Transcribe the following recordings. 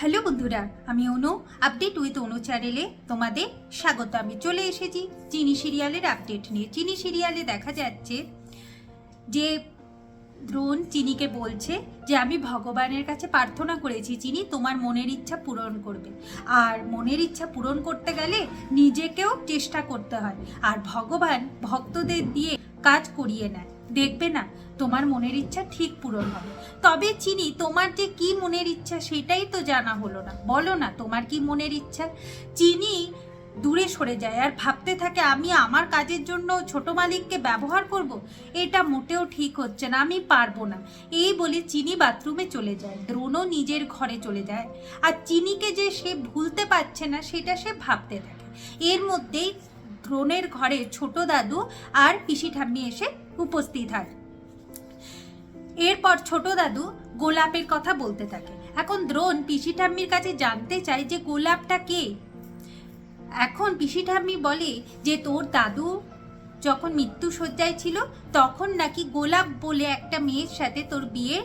Hello বন্ধুরা, আমি অনু। Update with অনু চ্যানেলে তোমাদের স্বাগত। আমি চলে এসেছি চিনি সিরিয়ালের আপডেট নিয়ে। চিনি সিরিয়ালে দেখা যাচ্ছে যে দ্রোণ চিনিকে বলছে যে আমি ভগবানের কাছে প্রার্থনা করেছি চিনি তোমার মনের ইচ্ছা পূরণ করবে। আর মনের ইচ্ছা পূরণ করতে গেলে নিজেকেও চেষ্টা করতে হয়, আর ভগবান ভক্তদের দিয়ে কাজ করিয়ে নেয়। দেখবে না তোমার মনের ইচ্ছা ঠিক পূরণ হবে। তবে চিনি তোমার যে কি মনের ইচ্ছা সেটাই তো জানা হলো না, বলো না তোমার কি মনের ইচ্ছা। চিনি দূরে সরে যায় আর ভাবতে থাকে আমি আমার কাজের জন্য ছোট মালিককে ব্যবহার করব, এটা মোটেও ঠিক হচ্ছে না, আমি পারবো না। এই বলে চিনি বাথরুমে চলে যায়, দ্রোণও নিজের ঘরে চলে যায়। আর চিনিকে যে সে ভুলতে পারছে না সেটা সে ভাবতে থাকে। এর মধ্যেই দ্রোণের ঘরে ছোট দাদু আর পিসি ঠাম্মি এসে উপস্থিত হয়। এরপর ছোট দাদু গোলাপের কথা বলতে থাকে। এখন দ্রোণ পিসি ঠাম্মির কাছে জানতে চায় যে গোলাপটা কে। এখন পিসি ঠাম্মি বলে যে তোর দাদু যখন মৃত্যু শয্যায় ছিল তখন নাকি গোলাপ বলে একটা মেয়ের সাথে তোর বিয়ে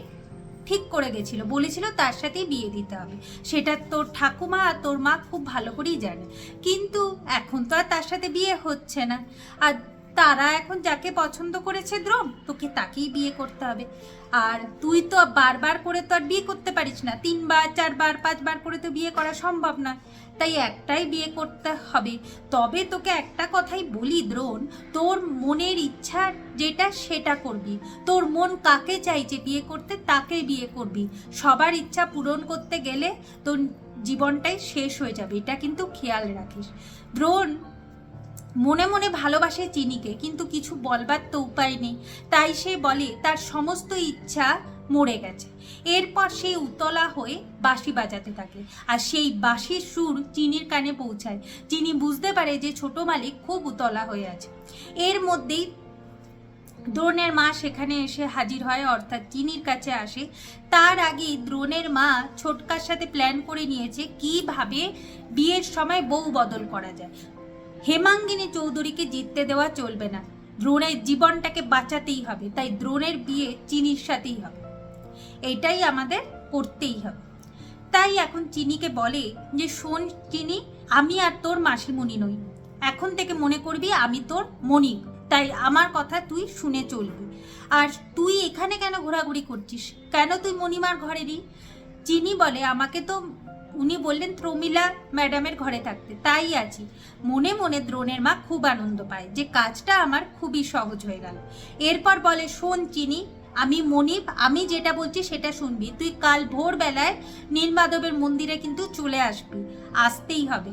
ঠিক করে গেছিল, বলেছিল তার সাথেই বিয়ে দিতে হবে। সেটা তোর ঠাকুমা আর তোর মা খুব ভালো করেই জানে, কিন্তু এখন তো আর তার সাথে বিয়ে হচ্ছে না। আর তারা এখন যাকে পছন্দ করেছে দ্রোণ, তোকে তাকেই বিয়ে করতে হবে। আর তুই তো বারবার করে তো আর বিয়ে করতে পারিস না, 3বার 4বার 5বার করে তো বিয়ে করা সম্ভব নয়, তাই একটাই বিয়ে করতে হবে। তবে তোকে একটা কথাই বলি দ্রোণ, তোর মনের ইচ্ছা যেটা সেটা করবি। তোর মন কাকে চাইছে বিয়ে করতে তাকে বিয়ে করবি। সবার ইচ্ছা পূরণ করতে গেলে তোর জীবনটাই শেষ হয়ে যাবে, এটা কিন্তু খেয়াল রাখিস। দ্রোণ মনে মনে ভালোবাসে চিনিকে, কিন্তু কিছু বলবার তো উপায় নেই, তাই সে বলে তার সমস্ত ইচ্ছা মরে গেছে। এরপর সে উতলা হয়ে বাঁশি বাজাতে থাকে, আর সেই বাঁশির সুর চিনির কানে পৌঁছায়। চিনি বুঝতে পারে যে ছোট মালিক খুব উতলা হয়ে আছে। এর মধ্যেই দ্রোণের মা সেখানে এসে হাজির হয়, অর্থাৎ চিনির কাছে আসে। তার আগেই দ্রোণের মা ছোটকার সাথে প্ল্যান করে নিয়েছে কিভাবে বিয়ের সময় বউ বদল করা যায়। হেমাঙ্গিনী চৌধুরীকে জিততে দেওয়া চলবে না, দ্রোণের জীবনটাকে বাঁচাতেই হবে, তাই দ্রোণের বিয়ে চিনির সাথেই হবে, এটাই আমাদের করতেই হবে। তাই এখন চিনিকে বলে যে শোন চিনি, আমি আর তোর মাসিমণি নই, এখন থেকে মনে করবি আমি তোর মণি, তাই আমার কথা তুই শুনে চলবি। আর তুই এখানে কেন ঘোরাঘুরি করছিস, কেন তুই মণিমার ঘরে নি? চিনি বলে আমাকে তো উনি বললেন প্রমীলা ম্যাডামের ঘরে থাকতে, তাই আছি। মনে মনে দ্রোণের মা খুব আনন্দ পায় যে কাজটা আমার খুবই সহজ হয়ে গেল। এরপর বলে শোন চিনি, আমি মনিব, আমি যেটা বলছি সেটা শুনবি। তুই কাল ভোরবেলায় নীলমাধবের মন্দিরে কিন্তু চলে আসবি, আসতেই হবে।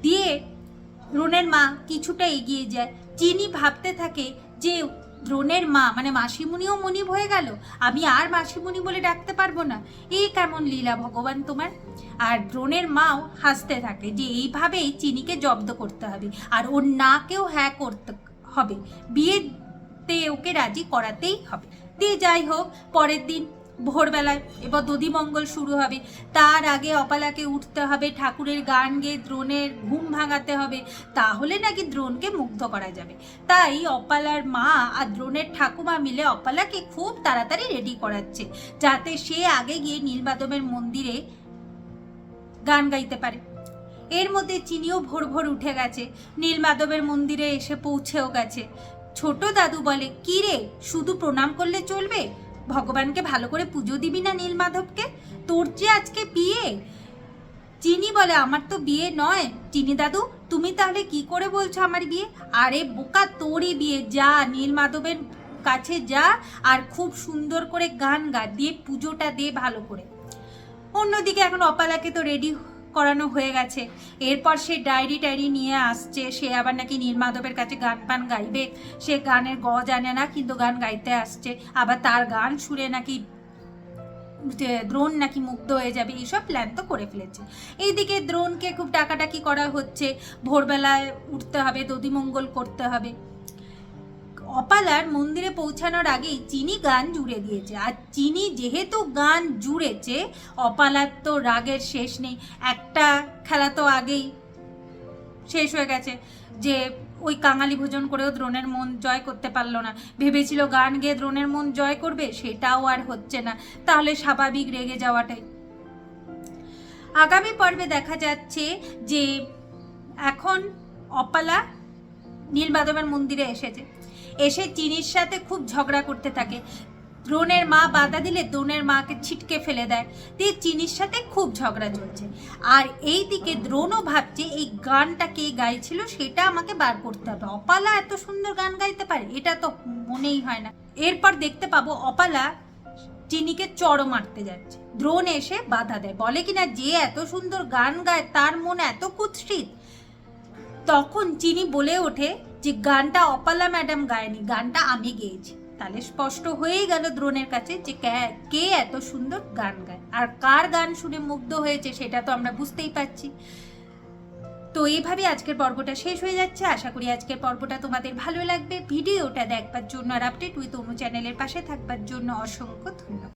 দিয়ে দ্রোণের মা কিছুটা এগিয়ে যায়। চিনি ভাবতে থাকে যে দ্রোণের মা মানে মাসিমুনিও মনিব হয়ে গেল, আমি আর মাসিমুনি বলে ডাকতে পারবো না, এই কেমন লীলা ভগবান তোমার। আর দ্রোণের মাও হাসতে থাকে যে এইভাবেই চিনিকে জব্দ করতে হবে, আর ওর নাকেও হ্যাঁ করতে হবে, বিয়েতে ওকে রাজি করাতেই হবে। দিয়ে যাই হোক, পরের দিন ভোরবেলায় এবার দধিমঙ্গল শুরু হবে। তার আগে অপালাকে উঠতে হবে, ঠাকুরের গান গেয়ে দ্রোণের ঘুম ভাঙাতে হবে, তাহলে নাকি দ্রোণকে মুগ্ধ করা যাবে। তাই অপালার মা আর দ্রোণের ঠাকুমা মিলে অপালাকে খুব তাড়াতাড়ি রেডি করাচ্ছে, যাতে সে আগে গিয়ে নীলমাধবের মন্দিরে গান গাইতে পারে। এর মধ্যে চিনিও ভোর ভোর উঠে গেছে, নীলমাধবের মন্দিরে এসে পৌঁছেও গেছে। ছোট দাদু বলে কি রে, শুধু প্রণাম করলে চলবে? ভগবানকে ভালো করে পুজো দিবি না নীলমাধবকে? তোর যে আজকে বিয়ে। চিনি বলে আমার তো বিয়ে নয় চিনি দাদু, তুমি তাহলে কি করে বলছো আমার বিয়ে? আরে বোকা, তোরই বিয়ে, যা নীলমাধবের কাছে যা আর খুব সুন্দর করে গান গা, দিয়ে পুজোটা দে ভালো করে। অন্যদিকে এখন অপালাকে তো রেডি করানো হয়ে গেছে। এরপর সে ডায়েরি টায়েরি নিয়ে আসছে, সে আবার নাকি নীলমাধবের কাছে গান পান গাইবে। সে গানের গ জানে না, কিন্তু গান গাইতে আসছে, আবার তার গান শুনে নাকি দ্রোণ নাকি মুগ্ধ হয়ে যাবে, এইসব প্ল্যান তো করে ফেলেছে। এইদিকে দ্রোণকে খুব ডাকাডাকি করা হচ্ছে, ভোরবেলায় উঠতে হবে, দধিমঙ্গল করতে হবে। অপালার মন্দিরে পৌঁছানোর আগেই চিনি গান জুড়ে দিয়েছে, আর চিনি যেহেতু গান জুড়েছে অপালার তো রাগের শেষ নেই। একটা খেলা তো আগেই শেষ হয়ে গেছে যে ওই কাঙালি ভোজন করেও দ্রোণের মন জয় করতে পারলো না, ভেবেছিল গান গেয়ে দ্রোণের মন জয় করবে, সেটাও আর হচ্ছে না, তাহলে স্বাভাবিক রেগে যাওয়াটাই। আগামী পর্বে দেখা যাচ্ছে যে এখন অপালা নীলমাধবের মন্দিরে এসেছে, এসে চিনির সাথে খুব ঝগড়া করতে থাকে। দ্রোণের মা বাধা দিলে দ্রোণের মাকে ছিটকে ফেলে দেয়, দিয়ে চিনির সাথে খুব ঝগড়া চলছে। আর এই দিকে দ্রোণও ভাবছে এই গানটা কে গাইছিল সেটা আমাকে বার করতে হবে। অপালা এত সুন্দর গান গাইতে পারে, এটা তো মনেই হয় না। এরপর দেখতে পাবো অপালা চিনিকে চড় মারতে যাচ্ছে, দ্রোণ এসে বাধা দেয়, বলে কিনা যে এত সুন্দর গান গায় তার মন এত কুৎসিত। তখন চিনি বলে ওঠে যে গানটা অপালা ম্যাডাম গায়নি, গানটা আমি গেয়েছি। তাহলে স্পষ্ট হয়েই গেল দ্রোণের কাছে যে কে এত সুন্দর গান গায়, আর কার গান শুনে মুগ্ধ হয়েছে সেটা তো আমরা বুঝতেই পারছি। তো এইভাবে আজকের পর্বটা শেষ হয়ে যাচ্ছে। আশা করি আজকের পর্বটা তোমাদের ভালো লাগবে। ভিডিওটা দেখবার জন্য আর আপডেট উইথ অনু চ্যানেলের পাশে থাকবার জন্য অসংখ্য ধন্যবাদ।